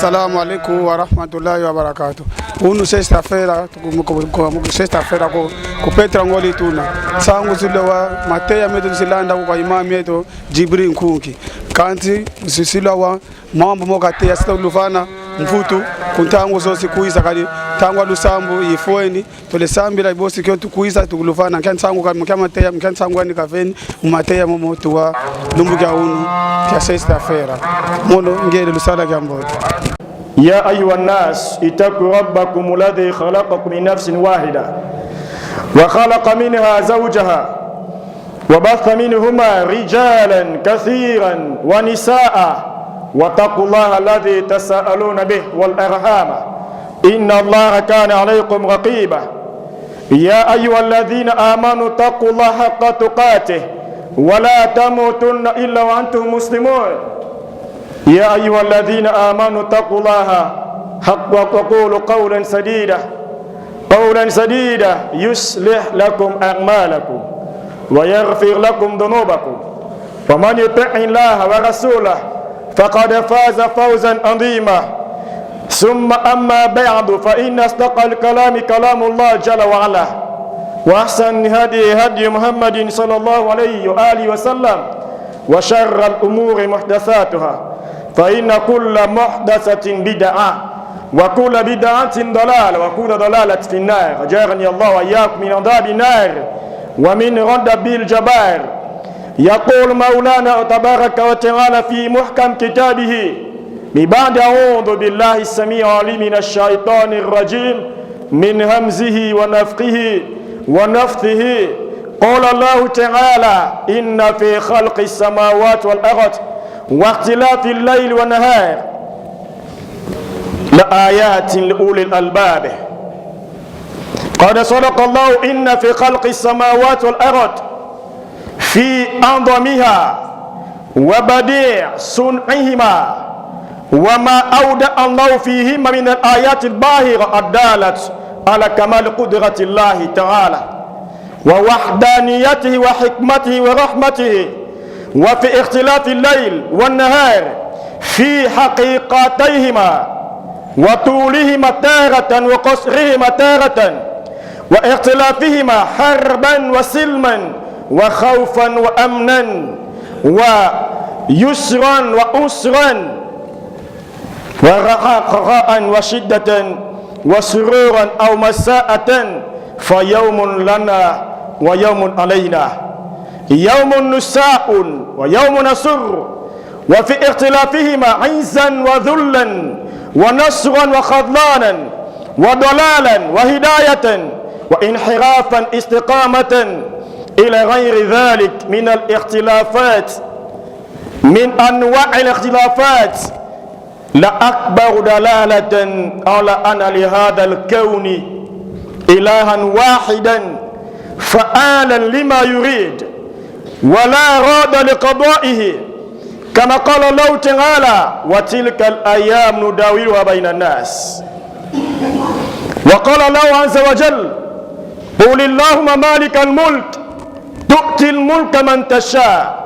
Assalamu alaikum wa rahmatullahi wa barakatuh. Unu sexta-feira, ku Petra ngoli tuna. Sangu silewa Mateya metu silanda kwa imam yetu Jibril Nkunki. Kanti sisilawa mambo mokatea sita ulufana mfutu kuntangu zosi kuisa kali tangwa lusambu ifueni tole sambira ibosi kyo tukuisa tukulufana kan sangu kama Mateya kan sangu ni kafeni Mateya momotu wa lumbuga unu ya sexta-feira. Mono ngere lusala gambo. يا أيها الناس اتقوا ربكم الذي خلقكم من نفس واحدة وخلق منها زوجها وبث منهما رجالا كثيرا ونساء واتقوا الله الذي تساءلون به والأرحام إن الله كان عليكم رقيبا يا أيها الذين آمنوا اتقوا الله حق تقاته ولا تموتن إلا وأنتم مسلمون يا أيها الذين آمنوا اتقوا الله حق وقولوا قولا سديدا يصلح لكم أعمالكم ويغفر لكم ذنوبكم ومن يطع الله ورسوله فقد فاز فوزا عظيما ثم أما بعد فإن أصدق الكلام كلام الله جل وعلا وأحسن هدي محمد صلى الله عليه وآله وسلم وشر الأمور محدثاتها فإن كل محدثة بدعة وكل بدعة ضلالة وكل ضلالة في النار أجارني الله وإياكم من عذاب النار ومن غضب الجبار يقول مولانا تبارك وتعالى في محكم كتابه بعد أعوذ بالله السميع العليم من الشيطان الرجيم من همزه ونفخه ونفثه قال الله تعالى إن في خلق السماوات والأرض واختلاف الليل والنهار لآيات لأولي الألباب قد صدق الله إن في خلق السماوات والأرض في أنظمها وبديع صنعهما وما أودع الله فيهما من الآيات الباهرة الدالة على كمال قدرة الله تعالى ووحدانيته وحكمته ورحمته وفي اختلاف الليل والنهار في حقيقتيهما وطولهما تارة وقصرهما تارة واختلافهما حربا وسلما وخوفا وأمنا ويسرا وأسرا ورخاء وشدة وسرورا أو مساءة فيوم لنا ويوم علينا يوم نساء ويوم نسر وفي اختلافهما عزا وذلا ونصرا وخذلانا وضلالا وهداية وانحرافا استقامة إلى غير ذلك من الاختلافات من أنواع الاختلافات لأكبر دلالة على أن لهذا الكون إلها واحدا فعالا لما يريد ولا راد لقضائه كما قال الله تعالى وتلك الأيام نداولها بين الناس وقال الله عز وجل قل اللهم مالك الملك تؤتي الملك من تشاء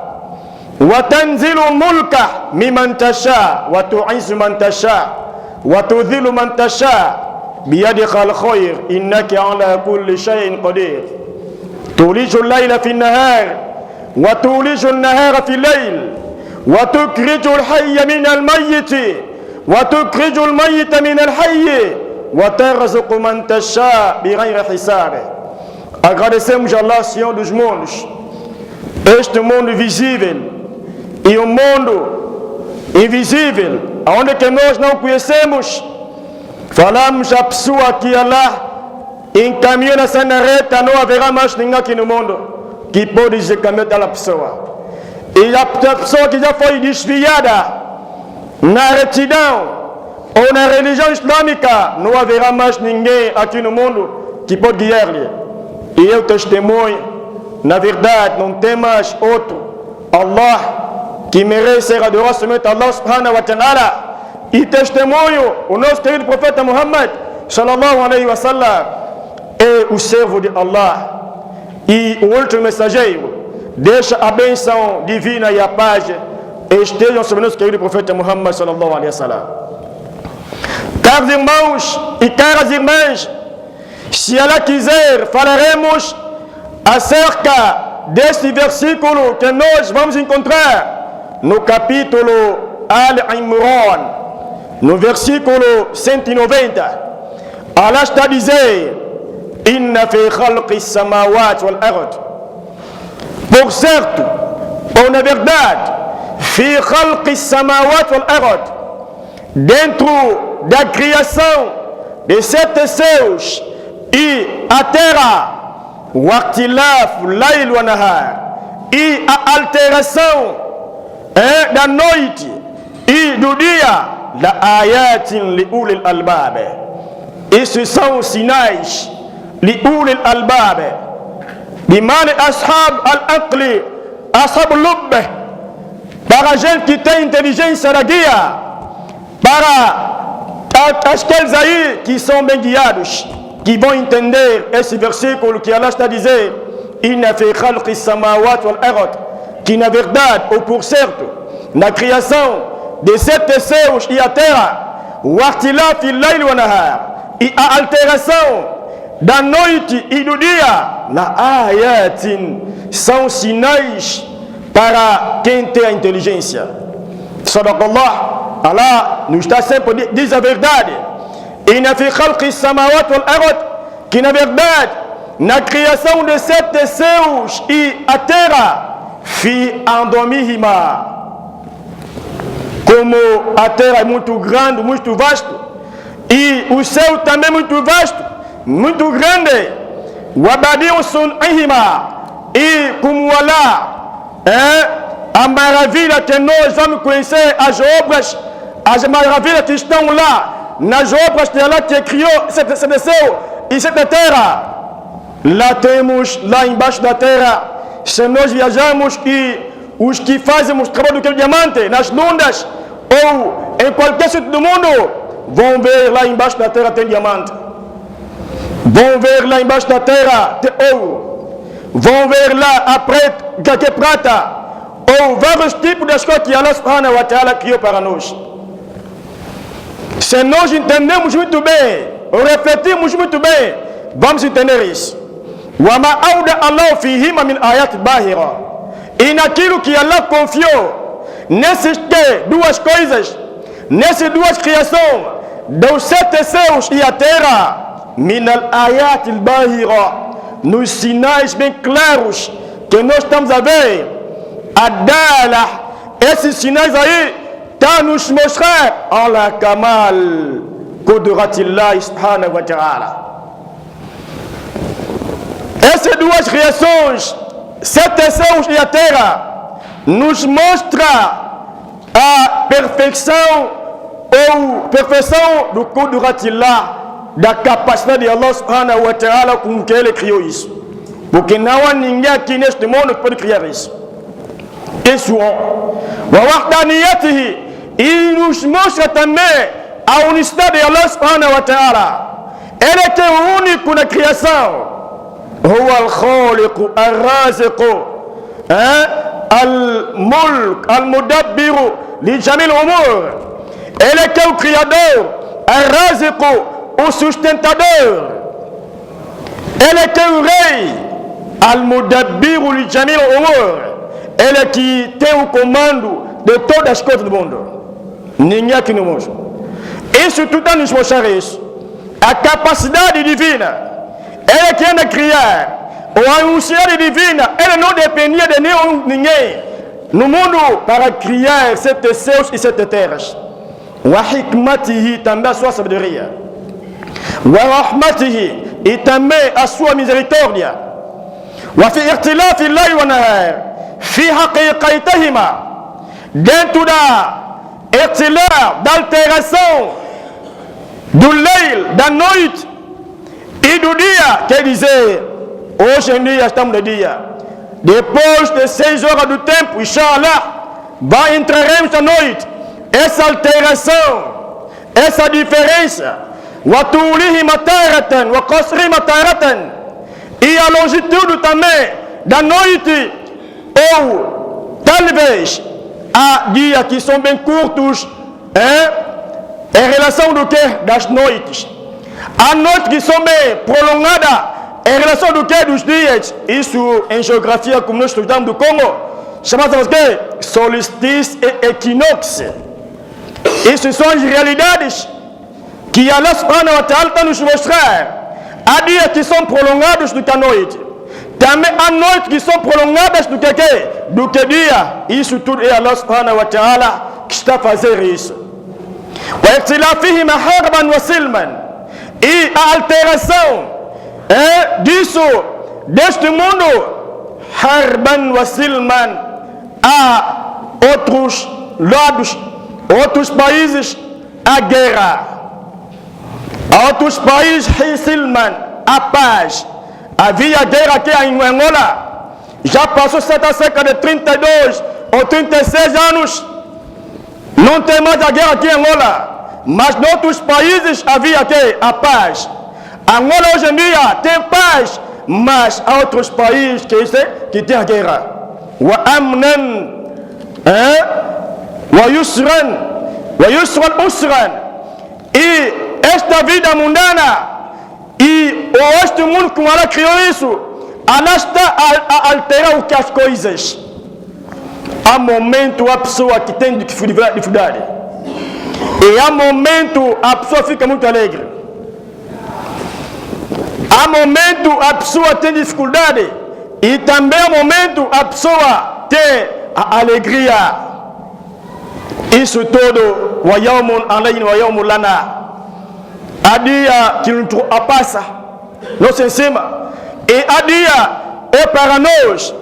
وتنزل الملك ممن تشاء وتعز من تشاء وتذل من تشاء بيدك الخير إنك على كل شيء قدير تولج الليل في النهار وتولج النهار في الليل وتخرج الحي من الميت وتخرج الميت من الحي وترزق من تشاء بغير حساب. Agradecemos Allah, Senhor dos mundos, este mundo visível e o mundo invisível, onde que nós não conhecemos. Falamos a pessoa que Allah encaminhou nessa reta, não haverá mais ninguém aqui no mundo que pode se caminhar daquela pessoa. E a pessoa que já foi desviada na retidão ou na religião islâmica, não haverá mais ninguém aqui no mundo que pode guiar-lhe. E eu testemunho, na verdade, não tem mais outro Allah que merece ser adorado somente Allah subhanahu wa ta'ala. E testemunho o nosso querido profeta Muhammad sallallahu alaihi wa sallam é o servo de Allah e o último mensageiro. Deixa a bênção divina e a paz estejam sobre o nosso querido profeta Muhammad sallallahu alaihi wa sallam. caros irmãos e caras irmãs, se ela quiser, falaremos acerca deste versículo que nós vamos encontrar no capítulo Al-Imran, no versículo 190. Allah está a dizer: Inna fi khalqi samawati wal ard. Por certo, ou na verdade, fi khalqi samawati wal ard, dentro da criação de sete céus e a terra, o akhtilaf layl wa nahar, e a alteração da noite e do dia, la ayatin li ulil albab. Esses são os sinais li ulil albab, bimane ashab al-aqli, ashab al-lubb, para a gente que tem inteligência da guia, para aqueles aí que são bem guiados, que vão entender esse versículo que Allah está a dizer: Inna fi khalqi samawati wal ard, que na verdade, ou por certo, na criação de sete céus e a terra, o akhtilaf layl wa nahar, e a alteração da noite e do dia, la ayatin, são sinais para quem tem a inteligência. Sadaqallah, Allah nos está sempre diz a verdade. Inna fi khalqi samawati wal ard, que na verdade, na criação de sete céus e a terra, fi andomihima, como a terra é muito grande, muito vasto, e o céu também muito vasto, muito grande, wabadiu sun'ihima, e como Allah a maravilha que nós vamos conhecer, as obras, as maravilhas que estão lá, nas obras de Allah que criou esse céu e essa terra. Lá temos, lá embaixo da terra, se nós viajamos, e os que fazem o trabalho do diamante nas lunas ou em qualquer sítio do mundo, vão ver lá embaixo da terra tem diamante, vão ver lá embaixo da terra tem ouro, vão ver lá a prata, que é prata, ou vários tipos de coisas que Allah subhanahu wa ta'ala criou para nós. Se nós entendemos muito bem, ou refletimos muito bem, vamos entender isso. وَمَا أَوْدَ اللَّهُ فِيهِمَا مِنْ آيَاتٍ بَاهِرَةٍ. E naquilo que Allah confiou, nessas duas coisas, nessas duas criações, dos sete céus e a terra, مِنَ الْآيَاتِ الْبَاهِرَةِ, nos sinais bem claros que nós estamos a ver, adala, esses sinais aí, está nos mostrar ala kamal qudratillah subhanahu wa ta'ala. Essas duas criações, sete céus e a terra, nos mostra a perfeição ou perfeição do qudratillah, da capacidade de Allah subhanahu wa ta'ala com que ele criou isso. Porque não há ninguém aqui neste mundo que pode criar isso. Isso é wa wahdaniyatihi, e nos mostra também a unicidade de Allah subhanahu wa ta'ala. Ele é que é o único na criação. Huwa al-khaliqu al-raziqu al-mulk al-mudabbiru li jamil umur. Ele é que é o criador, al-raziqu, o sustentador. Ele é que é o rei, al-mudabbiru li jamil umur. Ele é que tem o comando de todas as coisas do mundo. Ninguém aqui no mundo. Isso tudo está nos mostrar isso. A capacidade divina. Ele que anda a criar. Ou a unidade divina. Ele não dependia de ninguém no mundo para criar sete céus e sete terras. Wa hikmatihi, também a sua sabedoria. Wa rahmatihi, e também a sua misericórdia. Wa fi irtilafi layl wa nahar, fi haqiqatihima, dentro da irtilar, da alteração do leil, da noite e do dia. Quer dizer, hoje em dia estamos no dia, depois de 6 horas do tempo, inshallah, entraremos na noite. Essa alteração, essa diferença, wa tulihima taratan wa qasrima taratan, e a longitude também da noite, ou talvez há dias que são bem curtos, relação do que? Das noites. Há noites que são bem prolongadas em relação do que? Dos dias. Isso em geografia, como nós estudamos do Congo, chamamos de quê? Solstício e equinócio. Isso são as realidades que Allah subhanahu wa ta'ala está nos mostrar. Há dias que são prolongados do que a noite. Também há noites que são prolongadas do que quê? Do que dia. Isso tudo é Allah subhanahu wa ta'ala que está a fazer isso. E a alteração disso, deste mundo, harban wa silman, há outros lados, outros países, a guerra. Há outros países, silman, a paz. Havia guerra aqui em Angola, já passou cerca de 32 ou 36 anos. Não tem mais a guerra aqui em Angola, mas em outros países havia aqui a paz. Angola hoje em dia tem paz, mas há outros países que tem a guerra. Wa amnan, wa yusran usran. E esta vida mundana e este mundo que Allah criou isso, Allah está a alterar o que as coisas. Há momento a pessoa que tem dificuldade. E há momento a pessoa fica muito alegre. Há momento a pessoa tem dificuldade. E também há momento a pessoa tem a alegria. Isso tudo, wa yawmun alayna wa yawmun lana. Há dia que nos passa, nós em cima. E há dia é para nós.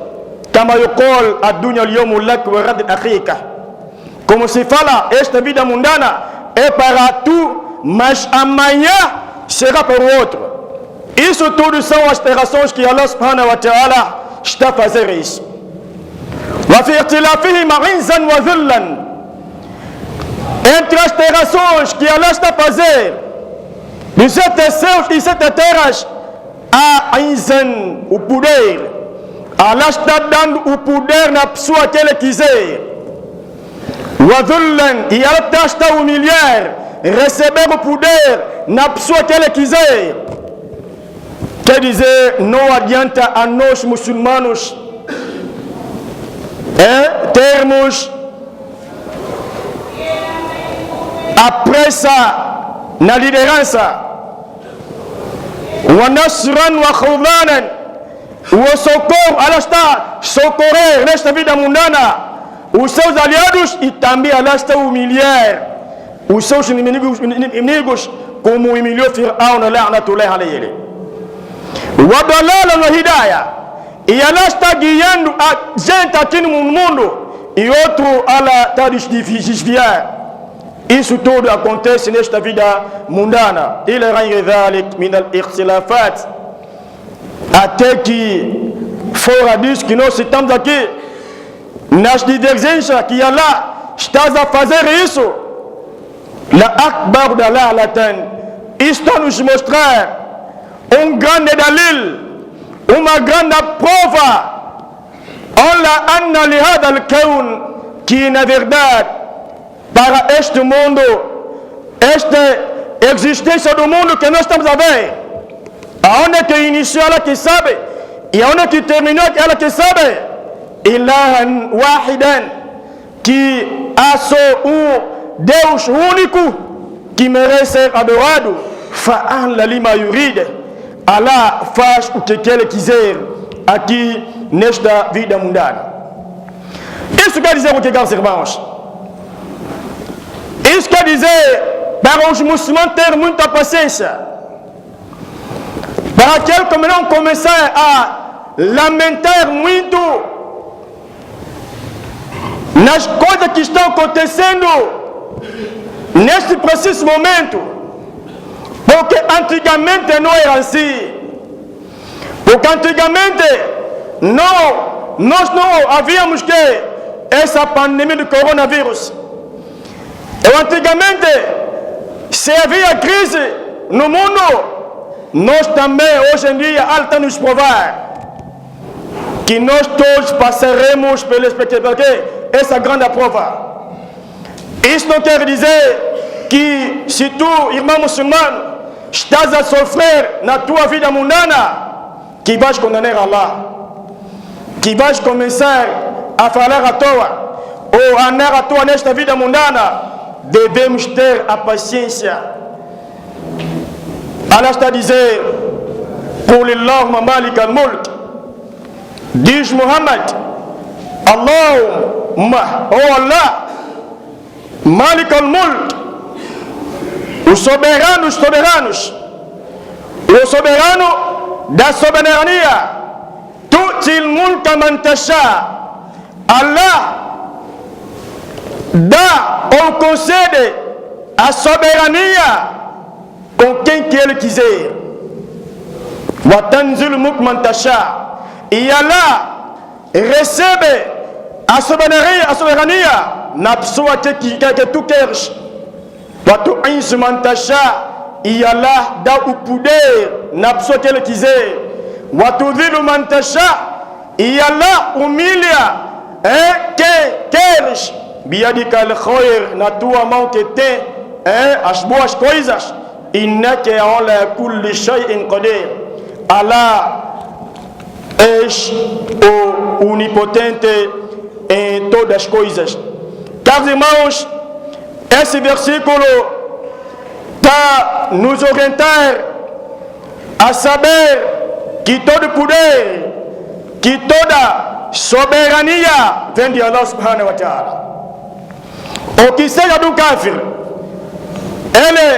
Kama yuqol ad-dunya al-yawmu lak wa ghad akhika. Como se fala, esta vida mundana é para tu, mas amanhã será para o outro. Isso tudo são as alterações que Allah subhanahu wa ta'ala está a fazer isso. Wa fi ikhtilafihim 'izan wa dhillan. Entre as alterações que Allah está a fazer dos 7 céus e 7 terras, há 'izan, o poder. Allah está dando o poder na pessoa que Ele quiser. Wadhullan, e ela está a humilhar, receber o poder na pessoa que Ele quiser. Quer dizer, não adianta a nós muçulmanos termos a pressa na liderança. Wa nasran wa khudlanan. O socorro, ela está a socorrer nesta vida mundana os seus aliados e também ela está a humilhar os seus inimigos, como humilhou Fir'aun, la'natullahi alayhi. Wa dalalan wa hidayah. E ela está guiando a gente aqui no mundo e outro ela está a desviar. Isso tudo acontece nesta vida mundana. Ila ghayri dhalik min al-ikhtilafat. Até que fora disso que nós citamos aqui, nas divergências que Allah está a fazer isso, la akbar dalalatan, está a nos mostrar um grande dalil, uma grande prova, Allah anna li hada al-kawn, que na verdade para este mundo, esta existência do mundo que nós estamos a ver, aonde é que iniciou ela que sabe, e aonde é que terminou ela que sabe, ilahan wahidan, que há só Deus único que merece ser adorado. Fa'ala lima yurid, Allah faz o que Ele quiser aqui nesta vida mundana. Isso quer dizer o que, caros irmãos? Isso quer dizer para os muçulmanos ter muita paciência, para aqueles que não começar a lamentar muito nas coisas que estão acontecendo neste preciso momento, porque antigamente não era assim. Porque antigamente nós não havíamos que essa pandemia do coronavírus. E antigamente, se havia crise no mundo, nós também hoje em dia está nos provar que nós todos passaremos pela essa grande prova. Isso não quer dizer que se tu, irmão muçulmano, estás a sofrer na tua vida mundana, que vais condenar Allah, que vais começar a falar à toa, ou a andar à toa nesta vida mundana, devemos ter a paciência. Allah está a dizer, قُلِ اللَّهُمَّ مَالِكَ الْمُلْكِ, diz Muhammad, Allahumma, oh Allah, Malik al-Mulk, o soberano dos soberanos, o soberano da soberania, tu'til mulka man tasha, Allah dá ou concede a soberania com quem que ele quiser. Wa tanzil mulk man tasha, e Allah recebe a soberania na pessoa que tu queres. Wa tu'izzu man tasha, e Allah dá o poder na pessoa que ele quiser. Wa tudhillu man tasha, e Allah humilha quem queres. Biyadika al-khayr, na tua mão que tem as boas coisas. Innaka ala kulli shay'in qadir. Allah és o onipotente em todas as coisas. Caros irmãos, esse versículo está nos orientar a saber que todo poder, que toda soberania vem de Allah subhanahu wa ta'ala. O que seja do kafir, ele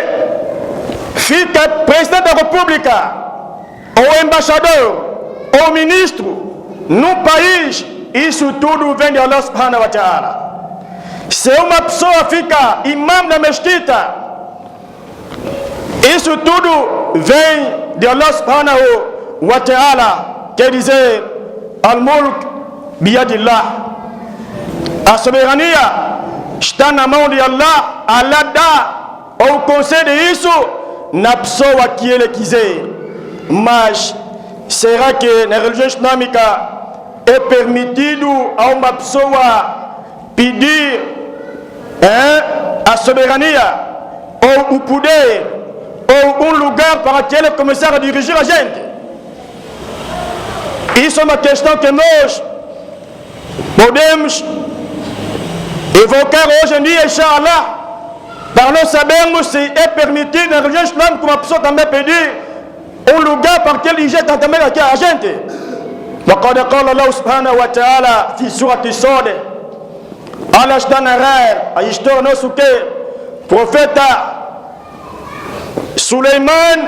fica presidente da república, ou embaixador, ou ministro no país, isso tudo vem de Allah subhanahu wa ta'ala. Se uma pessoa fica imam da mesquita, isso tudo vem de Allah subhanahu wa ta'ala. Quer dizer, al-mulk biyadillah, a soberania está na mão de Allah. Allah dá ou concede isso na pessoa que ele quiser. Mas será que na religião islâmica é permitido a uma pessoa pedir a soberania ou o poder ou um lugar para que ele começar a dirigir a gente? Isso é uma questão que nós podemos evocar hoje em dia, inshallah, para nós sabermos se é permitido na religião islâmica uma pessoa também pedir um lugar para que ele injeta também aqui a gente. وقد قال الله سبحانه وتعالى في سورة الصاد, Allah está a narrar a história nosso que profeta Suleiman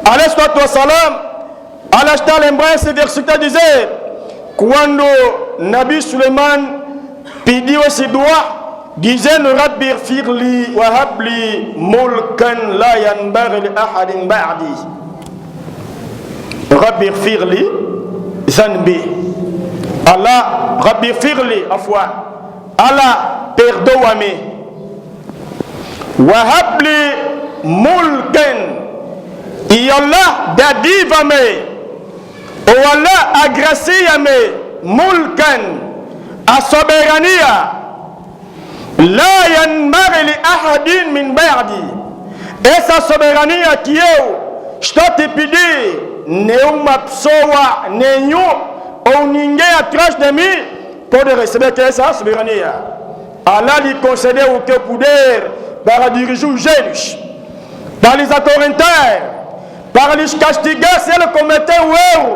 alayhi salatu wassalam, Allah está a lembrar esse versículo a dizer, quando Nabi Suleiman pediu esse dua dizendo Rabbi ighfirli wa habli mulkan la yanbaghi li ahadin ba'di. Rabbi ighfirli zanbi, Allah Rabbi ighfirli afwan, Allah perdoa-me, wa habli mulkan, e Allah dadiva-me, ou Allah agracia-me, mulkan, a soberania, la yanbaghi li ahadin min ba'di, essa soberania que eu estou a te pedir, nenhuma pessoa, nenhum ou ninguém atrás de mim pode receber que essa soberania. Allah lhe concedeu o que poder para dirigir os gênios, para lhes acorrentar, para lhes castigar se ele cometer o erro.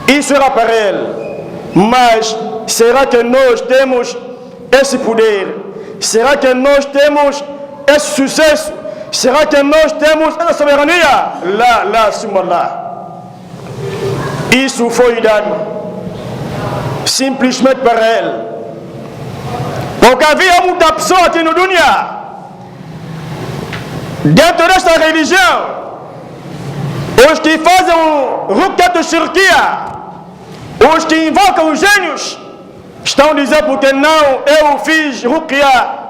Isso era para ele. Mas será que nós temos esse poder? Será que nós temos esse sucesso? Será que nós temos essa soberania? Lá, suma lá. Isso foi dado simplesmente para ele. Porque havia muita pessoa aqui no dunya, dentro desta religião, os que fazem o ruqyat shirkiya, os que invocam os gênios, estão dizendo porque não, eu fiz ruqya,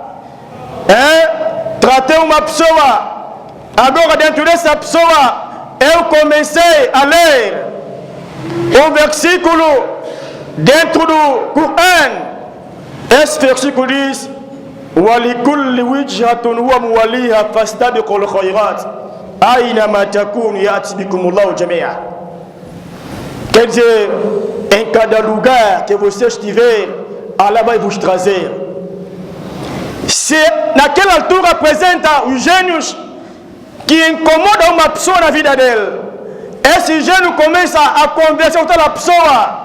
tratei uma pessoa, agora dentro dessa pessoa eu comecei a ler um versículo dentro do Coran. Esse versículo diz ولكل وجهة هو مواليها فاستبقوا الخيرات أينما تكونوا يأتي بكم الله جميعا. Quel est em cada lugar que você estiver, Allah vai vos trazer. Se naquela altura apresenta os gênios que incomodam uma pessoa na vida dele, esse gênio começa a conversar com aquela pessoa.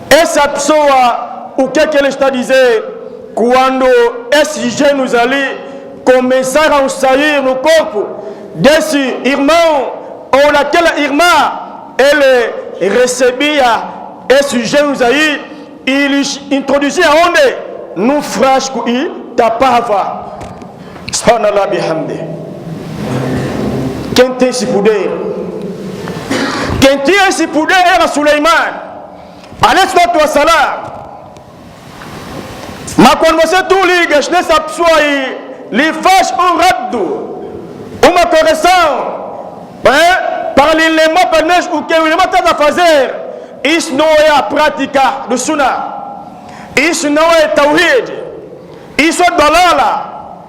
Essa pessoa, o que é que ele está a dizer? Quando esses gênios ali começaram a sair no corpo desse irmão ou daquela irmã, ele recebia esses gênios aí e eles introduziam onde? Num frasco e tapava. Subhanallah bihamdi. Quem tem esse poder? Quem tinha esse poder era Suleiman alayhi salatu wassalam. Mas quando você tu ligas nessa pessoa aí, lhe faz um raddo, uma correção, para lhe lembrar para nós o que o irmão está a fazer, isso não é a prática do Sunnah, isso não é Tawhid, isso é Dalala,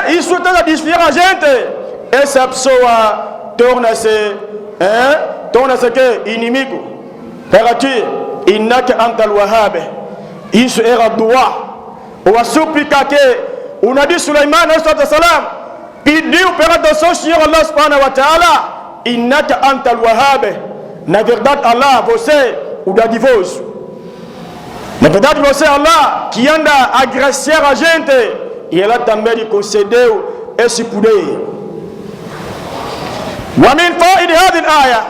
isso está a desviar a gente. Essa pessoa torna-se inimigo para ti. Innaka antal wahhab. Isso era dua, ou a súplica que o Nabi Sulaiman pediu para o Senhor Allah subhanahu wa ta'ala. Innaka antal wahhab. Na verdade, Allah, você o dadivoso. Na verdade, você Allah que anda a agraciar a gente, e ela também lhe concedeu esse poder. Wa min fa'id hadhihi al-aya,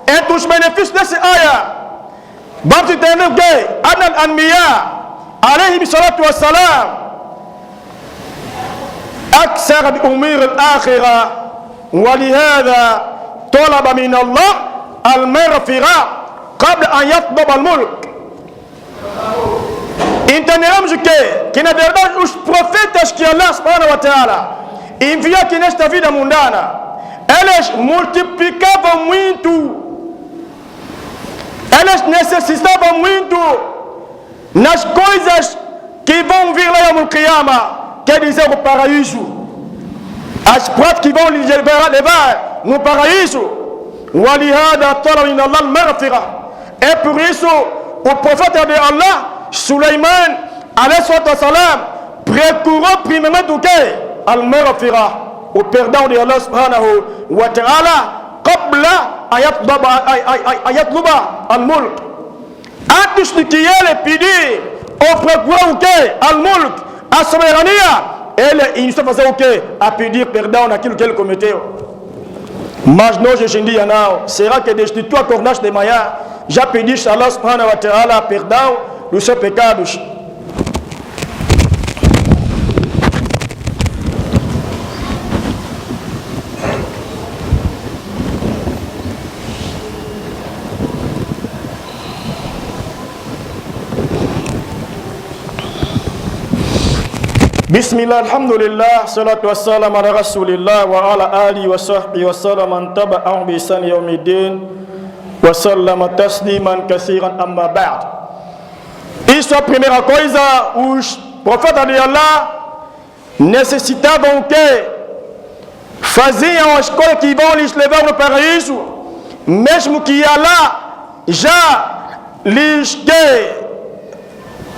entre os benefícios dessa aya, vamos entender que Anna al-Anbiya alayhi salatu wassalam أكثر بأمور الآخرة ولهذا طلب من الله المغفرة قبل أن يطلب الملك. Entendemos que na verdade os profetas que Allah subhanahu wa ta'ala enviou aqui nesta vida mundana, eles multiplicavam muito, eles necessitavam muito nas coisas que vão vir lá no Qiyamah, quer dizer o paraíso, as práticas que vão lhes levar no paraíso. وَلِهَذَا طَلَبَ مِنَ اللَّهِ الْمَغْفِرَةَ. É por isso o profeta de Allah, Suleiman, alayhi salam, procurou primeirement o que? Al-Maghfirah, o perdão de Allah subhanahu wa ta'ala, qabla ayatluba al-mulk. Antes de que ele pedir ou procurar o que? Al-mulk, a soberania, ele iniciou a fazer o que? A pedir perdão naquilo que ele cometeu. Mas nós hoje em dia não. Será que desde tu acordaste de manhã já pediste a Allah subhanahu wa ta'ala perdão dos seus pecados? Bismillah, alhamdulillah, salatu wassalam ala rasulillah wa ala alihi wa sahbihi wa sallam man taba'ahum bi ihsan yawmiddin wa sallama tasliman kathiran amma ba'd. Isso é a primeira coisa, os profetas de Allah necessitavam o quê? Faziam as coisas que vão lhes levar no paraíso, mesmo que Allah já lhes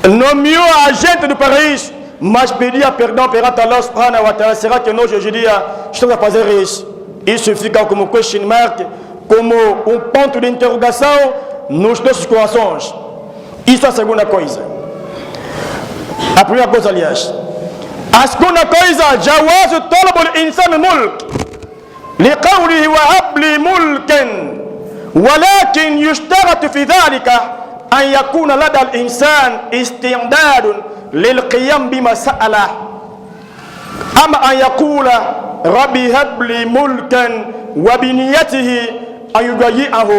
nomeou a gente do paraíso, mas pedia perdão perante Allah subhanahu wa ta'ala. Será que nós hoje em dia estamos a fazer isso? Isso fica como question mark, como um ponto de interrogação nos nossos corações. Isso é a segunda coisa. A primeira coisa, aliás. A segunda coisa, jawazu talab al-insan mulk liqawlihi wa habli mulkan, walakin yushtaratu fi dhalika an yakuna lada al-insan istindadun للقيام بما سأله. أما أن يقول ربي هب لي ملكا وبنيته أن يضيعه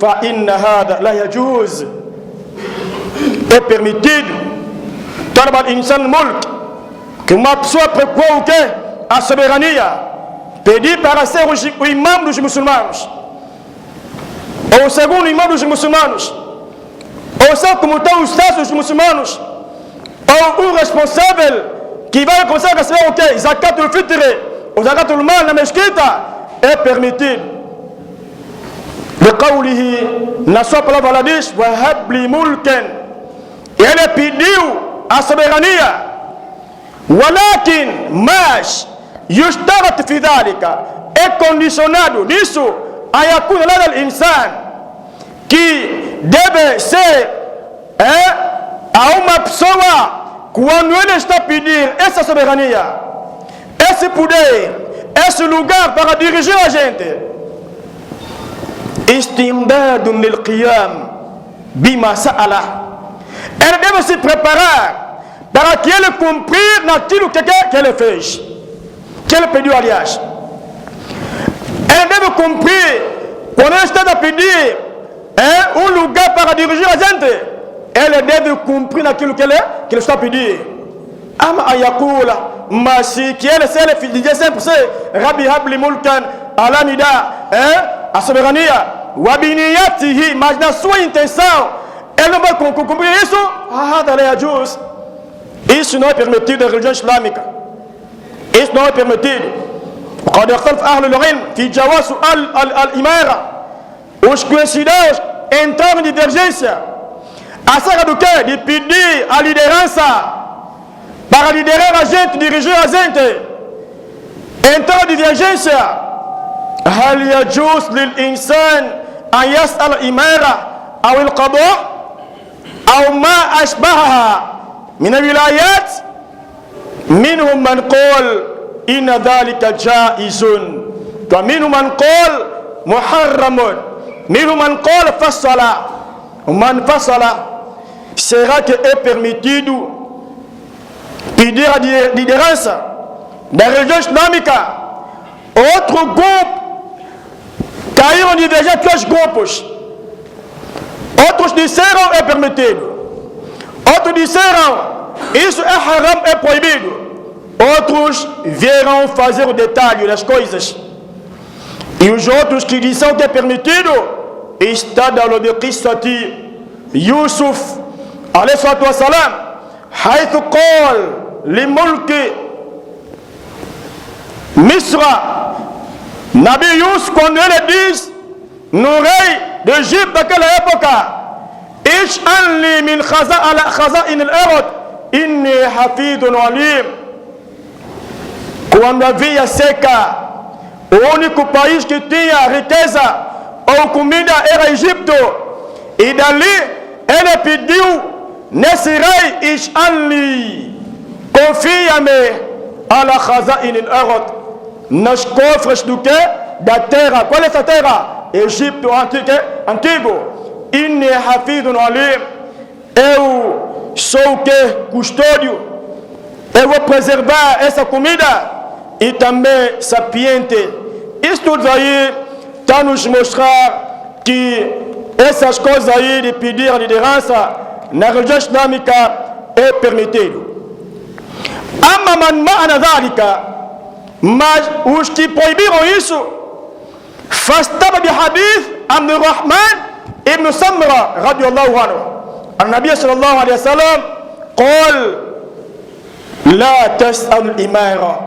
فإن هذا لا يجوز. Est permitido طلب الإنسان الملك, que uma pessoa procure o quê? A soberania, pedir para ser o imam dos muçulmanos, ou o segundo imam dos muçulmanos, ou ser como estão os status dos muçulmanos, ou um responsável qui va commencer à recevoir, ok, zakat al-fitr, ou zakat al-mal, la meshkita, est permittu. بقوله نصب الله فلاديش وهب لي ملكا يعني بيديو الصبرانية ولكن ماش يشترط في ذلك الكونديشنادو نيسو أن يكون لدى الإنسان qui deve ser a uma pessoa quando ele está a pedir essa soberania, esse poder, esse lugar para dirigir a gente, استمداد للقيام بما سأل. Elle deve se preparar para que ele cumprir naquilo que ele fez, que ele pediu, aliás. Elle deve cumprir quando ele está a pedir lugar para dirigir a gente. Elle deve cumprir naquilo que ele está a pedir. Ama ayakula masi que ele se ele diz sempre Rabbi habli mulkan ala nida a soberania wabiniyatihi, mas na sua intenção ele não vai cumprir isso. Isso não é permitido na religião islâmica. Isso não é permitido. قد اختلف أهل العلم في جواز سؤال الإمارة. Os conhecidos entraram em divergência acerca do que? De pedir a liderança para liderar a gente, dirigir a gente. Entraram em divergência. هل يجوز للإنسان أن يسأل الإمارة أو القضاء أو ما أشبهها من الولايات؟ منهم من قال إن ذلك جائز ومنهم من قال محرم منهم من قال فصل ومن فصل. Será que é permitido pedir a liderança da religião islâmica? Outro grupo caíram de divergência que os grupos. Outros disseram é permitido. Outros disseram isso é haram, é proibido. Outros vieram fazer o detalhe das coisas. E os outros que disseram que é permitido está dans le qissati Yusuf alayhi salatu wassalam حيث قال لملك Misra, Nabi Yusuf, quando ele diz no rei d'Égypte daquela época, Ish'anli min khaza'in al-ard inni hafidun alim. Quando havia seca, o único país que tinha riqueza ou comida era Egito. E dali ele pediu nesse rei, Ish'anli, confia-me ala khaza'in al-ard, nos cofres do que? Da terra. Qual é essa terra? Egito antigo. Inni hafidun alim. Eu sou o que? Custódio. Eu vou preservar essa comida e também sapiente. Isto aí está nos mostrar que essas coisas aí de pedir a liderança na religião islâmica é permitido. Amma man ma'ana dhalika, mas os que proibiram isso, fastaba bi hadith Abdurrahman ibn Samra radiyallahu anhu. An-Nabi sallallahu alayhi wa sallam قال لا تسأل الإمارة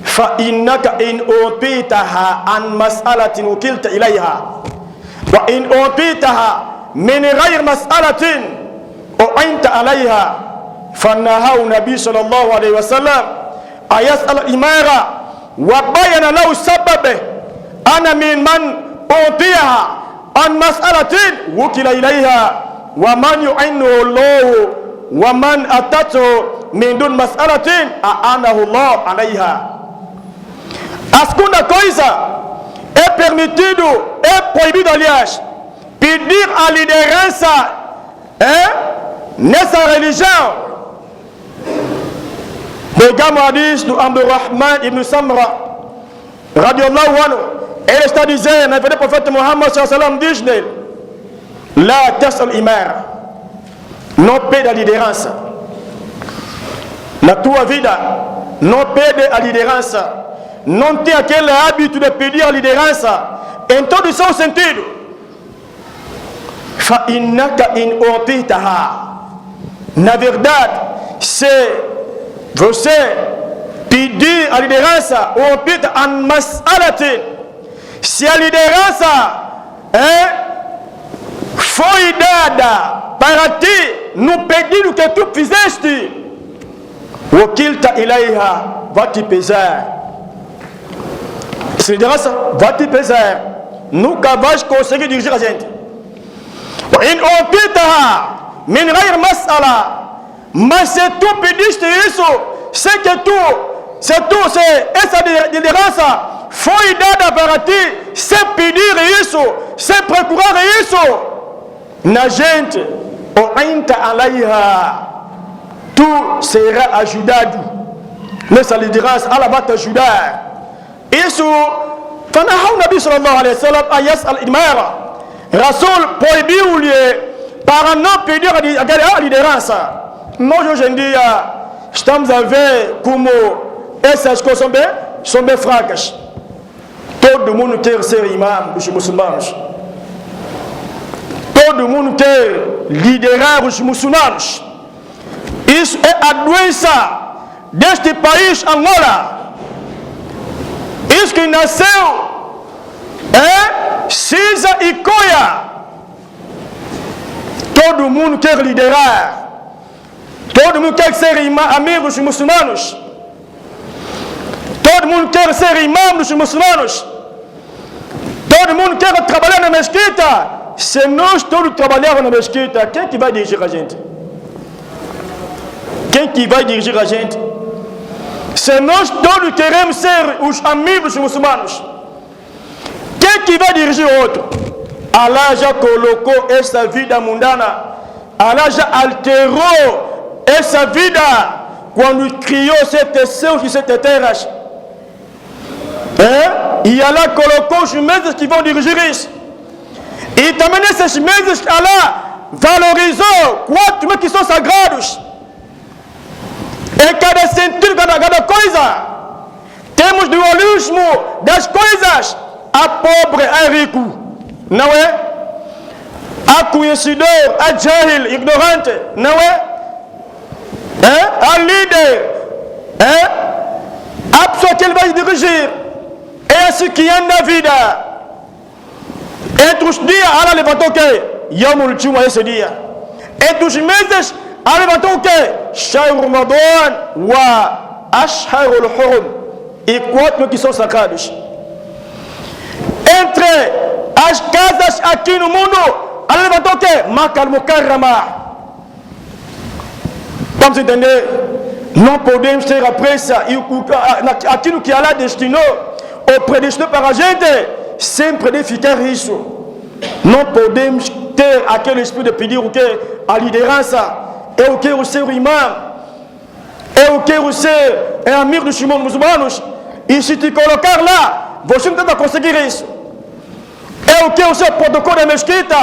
فإنك إن أعطيتها عن مسألة وكلت إليها وإن أعطيتها من غير مسألة أعنت عليها. فنهى النبي صلى الله عليه وسلم أيسأل الإمارة وبين له السبب أنا من أعطيها عن مسألة وكل إليها ومن يعنه الله ومن أتته من دون مسألة أعنه الله عليها. A segunda coisa é permitido, é proibido, aliás, pedir a liderança nessa religião. Pegamos o hadith do Abdurrahman ibn Samra radiyallahu anhu. Ele está dizendo, na verdade, o profeta Muhammad sallallahu alaihi wasallam diz nele: La tas'al imara, não pede a liderança. Na tua vida, não pede a liderança. Não tem aquele hábito de pedir a liderança em todo o seu sentido. Fa innaka in utitaha. Na verdade, se você pedir a liderança ou pedir an mas'alatin, se a liderança foi dada para ti no pedido que tu fizeste, wakilta ilaiha, vai te pesar. Essa liderança vai te pesar, nunca vais conseguir dirigir a gente. In utitaha min ghayr mas'ala, mas se tu pediste isso, c'est essa liderança foi dada para ti, sem pedir isso, sem procurar isso, na gente, u'inta alaiha, tu serás ajudado nessa liderança, ela vai te ajudar. Isso, فنهى النبي صلى الله عليه وسلم أن يسأل إمارة. Rasul proibiu-lhe para não pedir a liderança. Nós hoje em dia estamos a ver como essas coisas são bem fracas. Todo mundo quer ser imam dos muçulmanos. Todo mundo quer liderar os muçulmanos. Isso é a doença deste país, Angola. Isso que nasceu Cisa e Coia. Todo mundo quer liderar. Todo mundo quer ser amigos dos muçulmanos. Todo mundo quer ser imam dos muçulmanos. Todo mundo quer trabalhar na mesquita. Se nós todos trabalharmos na mesquita, quem que vai dirigir a gente? Quem que vai dirigir a gente? Se nós todos queremos ser os amigos dos muçulmanos, quem que vai dirigir o outro? Allah já colocou essa vida mundana, Allah já alterou essa vida quando criou ces céus e ces terras. E Allah colocou os meses que vão dirigir isso. E também nesses meses Allah valorizou 4 meses que são sagrados. Em cada sentido, cada coisa. Temos dualismo das coisas. A pobre é rico, não é? A conhecedor é jahil, ignorante, não é? A líder, a pessoa que ele vai dirigir, é assim que anda na vida. Entre os dias, ela levantou o quê? Yawmul Jumu'ah, esse dia. Entre os meses, ela levantou o quê? Shahr Ramadan wa Ashharul Hurum. E 4 que são sagrados. Entre as casas aqui no mundo, ela levantou o quê? Makkah al-Mukarrama. Vamos entender? Não podemos ter a pressa e aquilo que Allah destinou ou predestinou para a gente, sem ficar isso. Não podemos ter aquele espírito de pedir o quê? A liderança. Eu quero ser imam. Eu quero ser amigo dos muçulmanos. E se te colocar lá, você não tenta conseguir isso. Eu quero ser protocolo da mesquita,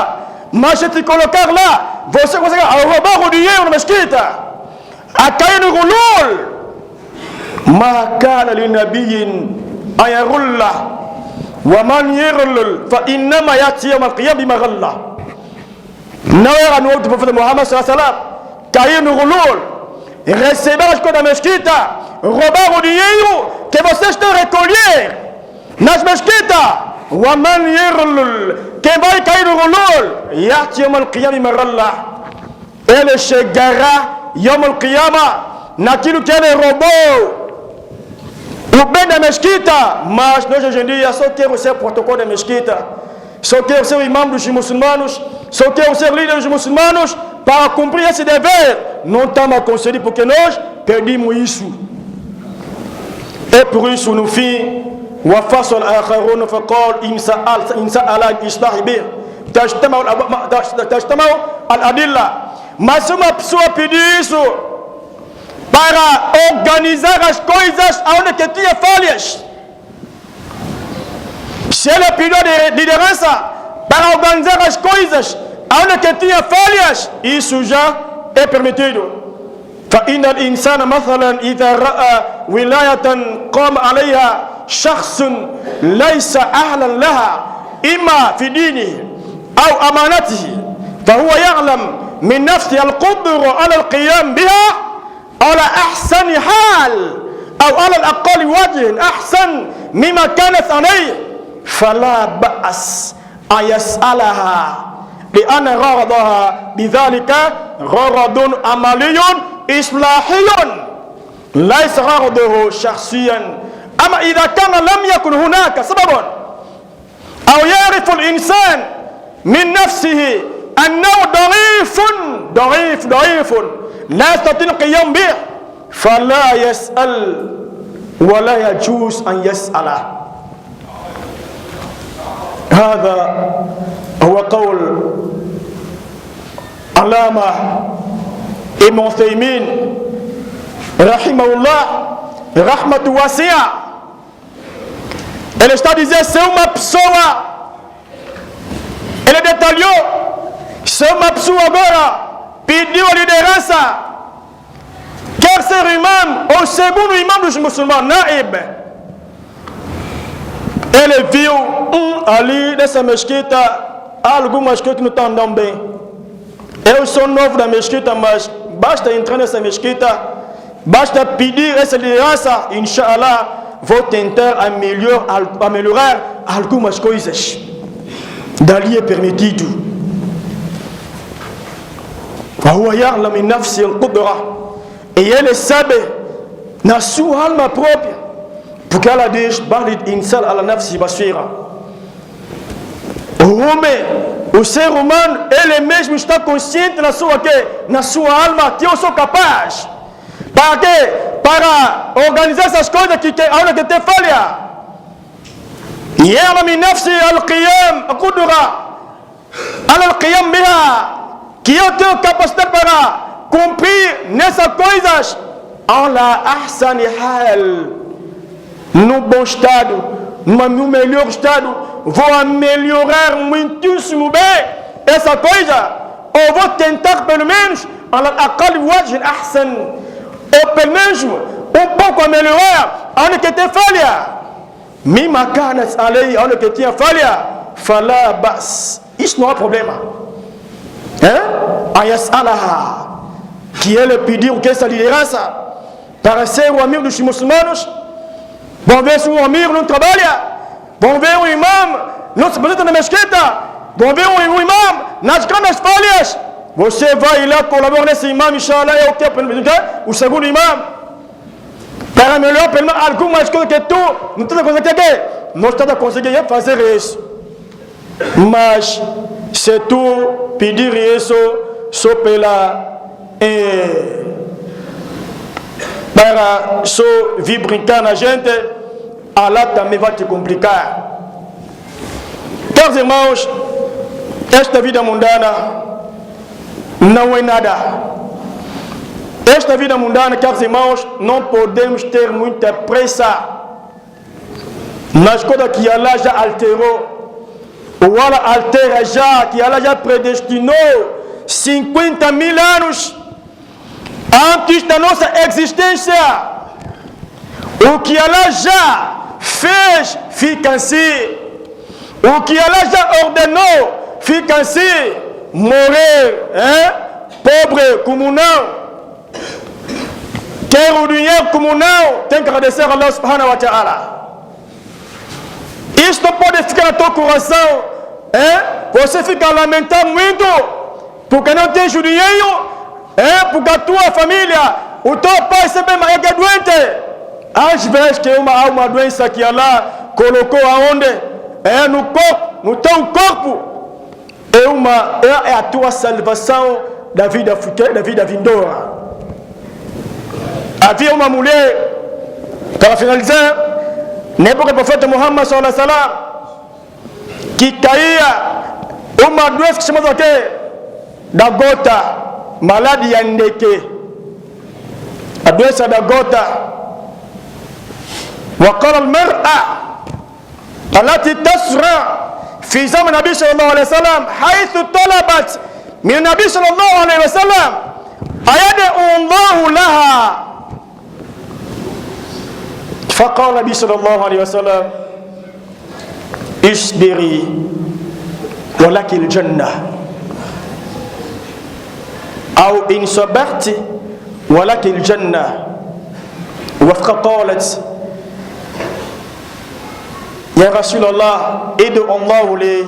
mas se te colocar lá, você consegue roubar o dinheiro na mesquita, a cair no gulul. Ma kana li nabiyyin an yaghullah wa man yaghlul fa innama yati yawm al-qiyamah bima ghalla. Não era no outro profeta Muhammad sallallahu alaihi wasallam cair no gulul, receber as coisas da mesquita, roubar o dinheiro que vocês estão recolhendo nas mesquitas. وَمَنْ يَغْلُلْ, quem vai cair no gulul, يَأْتِي يَوْمَ الْقِيَامِ مَغَلَّةً, ele chegará يَوْمَ الْقِيَامَةِ naquilo que ele roubou, o bem da mesquita. Mas nós hoje em dia só queremos ser protocolo da mesquita, só queremos ser imam dos muçulmanos, só queremos ser líder dos muçulmanos. Para cumprir esse dever, não estamos a conceder porque nós perdemos isso. E por isso, no fim, وفصل الآخرون فقال إن سأل إصلاح به تجتمع الأدلة. Mas uma pessoa pediu isso para organizar as coisas onde que tinha falhas. Se ele pediu a liderança para organizar as coisas onde que tinha falhas, isso já é permitido. فإن الإنسان مثلا إذا رأى ولاية قام عليها شخص ليس أهلا لها إما في دينه أو أمانته فهو يعلم من نفسه القدرة على القيام بها على أحسن أحسن حال أو على الأقل وجه أحسن مما كانت عليه فلا بأس أن يسألها لأن غرضها بذلك غرض عملي إصلاحي ليس غرضه شخصيا. أما إذا كان لم يكن هناك سبب أو يعرف الإنسان من نفسه أنه ضعيف لا يستطيع القيام به فلا يسأل ولا يجوز أن يسأل. هذا هو قول علامة ابن عثيمين رحمه الله رحمة واسعة. Ele está dizendo: se uma pessoa, ele detalhou, se uma pessoa agora pediu a liderança, quer ser imam ou segundo imam dos muçulmanos, naib, ele viu ali nessa mesquita algumas coisas que não estão andando bem. Eu sou novo da mesquita, mas basta entrar nessa mesquita, basta pedir essa liderança, inshallah, vou tentar melhorar algumas coisas. Dali é permitido. E ele sabe na sua alma própria, porque ela diz: o homem, o ser humano, ele mesmo está consciente na sua alma que eu sou capaz. Para quê? Para organizar essas coisas que a hora que te falha. E ela me nafsi al-qiyam, al-qudra, al-qiyam biha, que eu tenho capacidade para cumprir nessas coisas. Allah ahsani hal, no bom estado, no melhor estado, vou melhorar muitíssimo bem essa coisa, ou vou tentar pelo menos al-aqal wajh ahsan, ou pelo menos um pouco a melhorar onde que tem falha. Mima kanat alei, onde que tinha falha, fala bas, isso não é problema. Ayas alaha, que ele pediu que essa liderança para ser o amigo dos muçulmanos. Vão ver se um amigo não trabalha, vão ver um imam não se apresenta na mesquita, vão ver um imam nas grandes falhas. Você vai lá colaborar nesse imam, inshallah, é o que? O segundo imam, para melhorar pelo menos algumas coisas que tu não está conseguindo. Não está conseguindo fazer isso. Mas se tu pedir isso só para só vir brincar na gente, Allah também vai te complicar. Caros irmãos, esta vida mundana não é nada. Esta vida mundana, caros irmãos, não podemos ter muita pressa nas coisas que Allah já alterou, ou Allah altera já, que Allah já predestinou 50.000 anos antes da nossa existência. O que Allah já fez fica assim. O que Allah já ordenou fica assim. Morrer, pobre como não, quer o dinheiro como não, tem que agradecer a Allah subhanahu wa ta'ala. Isto não pode ficar no teu coração, você fica lamentando muito porque não tem dinheiro, porque a tua família, o teu pai sempre é doente. Às vezes que há uma doença que Allah colocou aonde? No corpo, no teu corpo. É a tua salvação da vida vindoura. Havia uma mulher, para finalizar, na época do profeta Muhammad sallallahu alaihi wasallam, que caía uma doença que se chama da gota, maladi ya ndeke, a doença da gota. وقال المرأة التي تسرع في زمن النبي صلى الله عليه وسلم حيث طلبت من النبي صلى الله عليه وسلم أيدعو الله لها، فقال النبي صلى الله عليه وسلم اصبري ولك الجنة، أو إن صبرت ولك الجنة وفق قالت يا رسول الله ادعو الله لي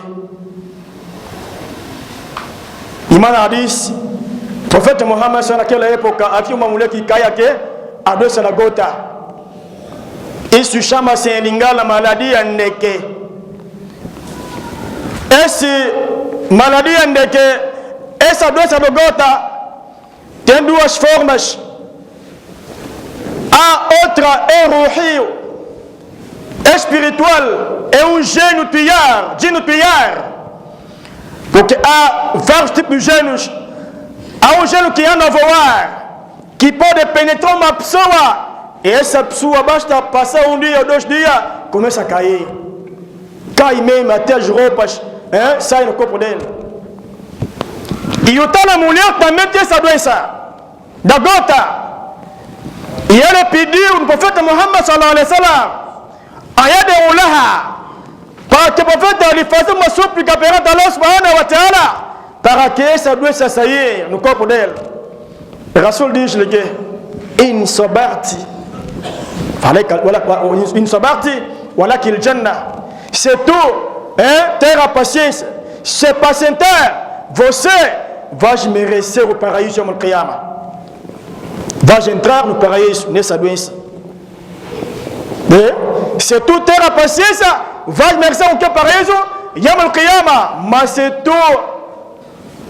Imam hadis Prophète Muhammad sana kila epoka akiuma muleki kayake adosa na gota isu shama seningala maladi ya ndeke esi maladi ya ndeke esa dosa na gota tem duas formas a outra é ruhi espiritual é gênio tuiar porque há vários tipos de gênios. Há gênio que anda a voar, que pode penetrar uma pessoa, e essa pessoa basta passar um dia ou 2 dias, começa a cair. Cai mesmo, até as roupas saem no corpo dele. E o tal mulher também tem essa doença, da gota. E ele pediu no profeta Muhammad sallallahu alaihi wasallam, ayade ulaha, para que o profeta lhe faça uma súplica perante Allah subhanahu wa ta'ala, para que essa doença saia no corpo dele. O Rasul diz-lhe que in sabarti walakin jannah, se tu ter a paciência, se pacientar, você vai merecer o paraíso Yawm al-Qiyamah, vai entrar no paraíso nessa doença. Se tu ter a paciência, vai merecer o que paraíso Yawm al-Qiyamah. Mas se tu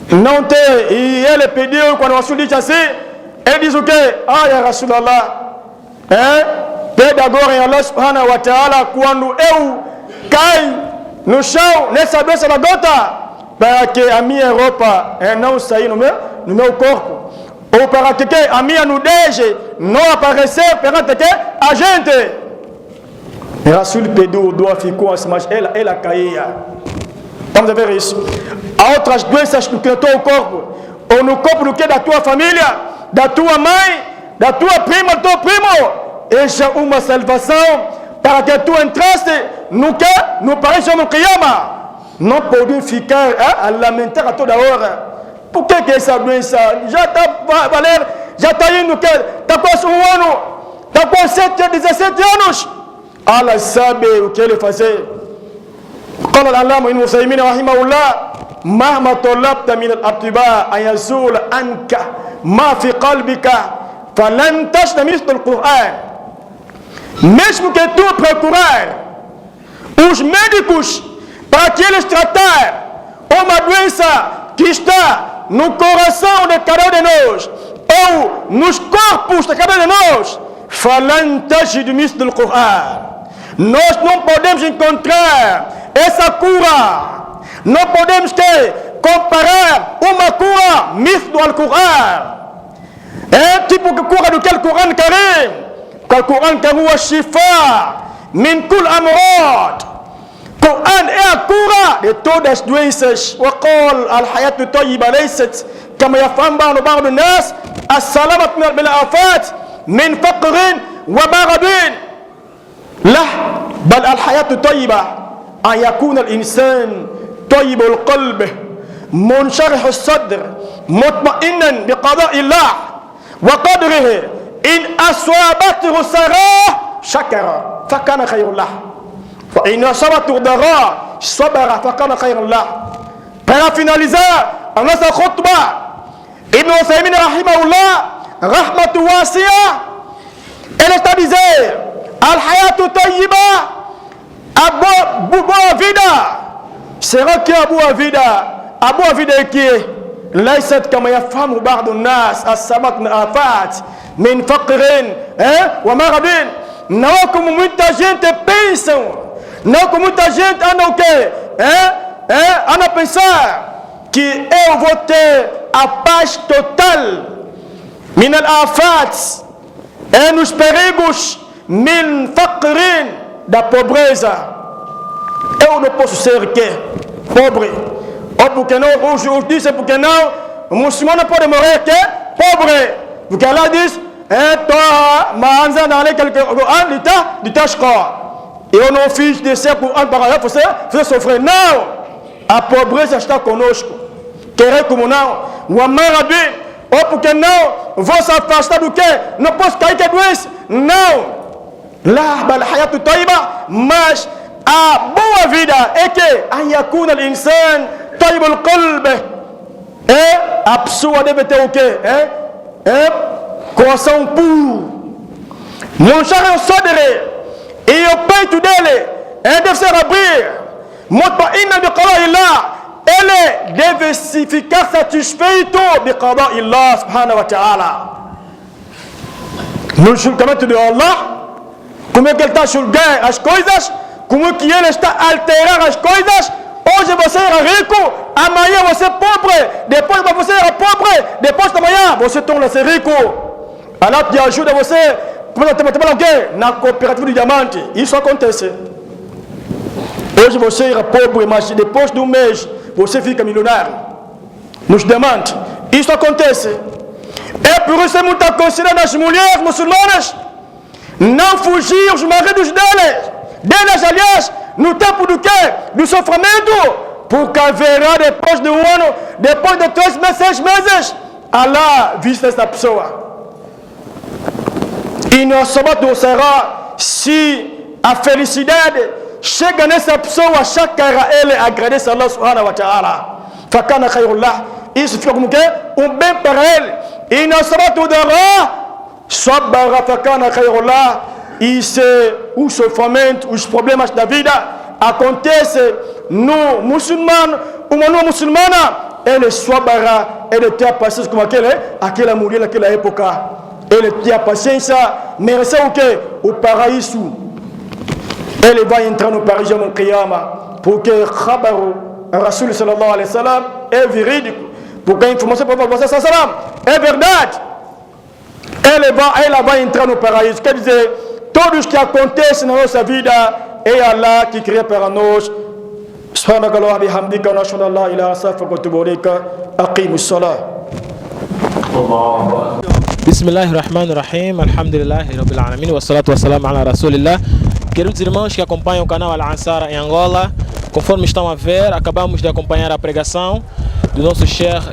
não tem, e ele pediu, quando o Rasul diz assim, ele diz o que? Ah, ya Rasulallah, pede agora em Allah subhanahu wa ta'ala, quando eu caio no chão, nessa doença da gota, para que a minha roupa não saia no meu corpo, ou para que a minha nudez não aparecer perante a gente. O Rasul pediu, o doa ficou assim, mas ela caía. Vamos ver isso. Há outras doenças no teu corpo, ou no corpo do que da tua família, da tua mãe, da tua prima, do teu primo. Essa é uma salvação para que tu entraste no paraíso Yawm al-Qiyamah. Não pode ficar a lamentar a toda hora. Por que essa doença já está valendo, já está indo, está quase 1 ano, está quase 17 anos. Allah sabe o que ele fazer. قال العلامة ابن عثيمين رحمه الله مهما طلبت من الأطباء أن يزول عنك ما في قلبك فلن تجد مثل القرآن. Mesmo que tu procurar os médicos para que eles tratar uma doença que está no coração de cada um de nós ou nos corpos de cada um de nós, فلن تجد مثل القرآن. Nós não podemos encontrar essa cura, não podemos comparar uma cura mislo ao Coran. É tipo a cura do que o Coran Karim. O Coran Karim é shifa min kul amrad. O Coran é a cura de todas as doenças. وقال الحياة الطيبة ليست كما يفهم بعض الناس السلامة من الآفات من فقر ومرض. لا بل الحياة الطيبة أن يكون الإنسان طيب القلب منشرح الصدر مطمئنا بقضاء الله وقدره. إن أصابته سراء شكر فكان خير له وإن أصابته ضراء صبر فكان خير له. Para finalizar a nossa khutbah, Ibn Uthaymin rahimahullah rahmatu wasi'a, ele está dizendo Al-Hayatu Tayyiba, a boa vida. Será que a boa vida é que ليست كما يفهم بعض الناس السبب من آفات من فقر ومرض. Não como muita gente pensa, não como muita gente anda o quê? Anda a pensar que eu vou ter a paz total من الآفات, nos perigos min faqrin, da pobreza. Eu não posso ser pobre. Ou porque não, hoje dizem porque não, o muçulmano não pode morrer pobre. Porque Allah diz, ma anzalna alayka al-Qur'an litashqa. Eu não fiz descer o Qur'an para você sofrer. Não! A pobreza está conosco. Querer como não. Ou porque não, vou se afastar do quê? Não posso cair que é doença. não lá bal hayatu tayyiba, mas a boa vida é que an yakuna al-insan tayyib al-qalb, a pessoa deve ter o quê? Coração puro. Mon cher Sodere, e o peito dele deve ser abrir. Mutma'inna bi qada'illah, ele deve se ficar satisfeito bi qada'illah subhanahu wa ta'ala. No julgamento de Allah, como é que ele está julgando as coisas, como é que ele está alterando as coisas. Hoje você era rico, amanhã você é pobre, depois você era pobre, depois de amanhã você torna-se rico. Allah te ajuda você, começa a trabalhar o quê? Na cooperativa de diamante. Isso acontece. Hoje você era pobre, mas depois de um mês você fica milionário nos diamantes. Isso acontece. É por isso que é muito aconselhado as mulheres muçulmanas não fugir os maridos delas, aliás, no tempo do quê? Do sofrimento, porque haverá depois de um ano, depois de 3 meses, 6 meses, Allah visita essa pessoa. E não será se a felicidade chega nessa pessoa, chacara ele agradece a Allah subhanahu wa ta'ala. Fakana khayrullah. Isso fica como quê? Um bem para ele. E não dará sabara fakana khayrullah. E se o sofrimento, os problemas da vida acontecem no muçulmano, uma não muçulmana, ele sabara, ele tem a paciência como aquela mulher naquela época. Ele tem a paciência, mereceu o quê? O paraíso. Ele vai entrar no paraíso no Qiyama, porque khabaru Rasul sallallahu alaihi wasallam é verídico, porque a informação para você sallallahu é verdade. Ela vai entrar no paraíso, quer dizer, todos que acontecem na nossa vida é Allah que cria para nós. Subhanaka Allahumma bihamdika nashhadu an la ilaha illa anta astaghfiruka wa atubu ilayka. Aqimus salah. Bismillahirrahmanirrahim. Alhamdulillahi rabbil alamin. Wassalatu wassalamu ala rasulillah. Queridos irmãos que acompanham o canal Al-Ansara em Angola, conforme estão a ver, acabamos de acompanhar a pregação do nosso Sheikh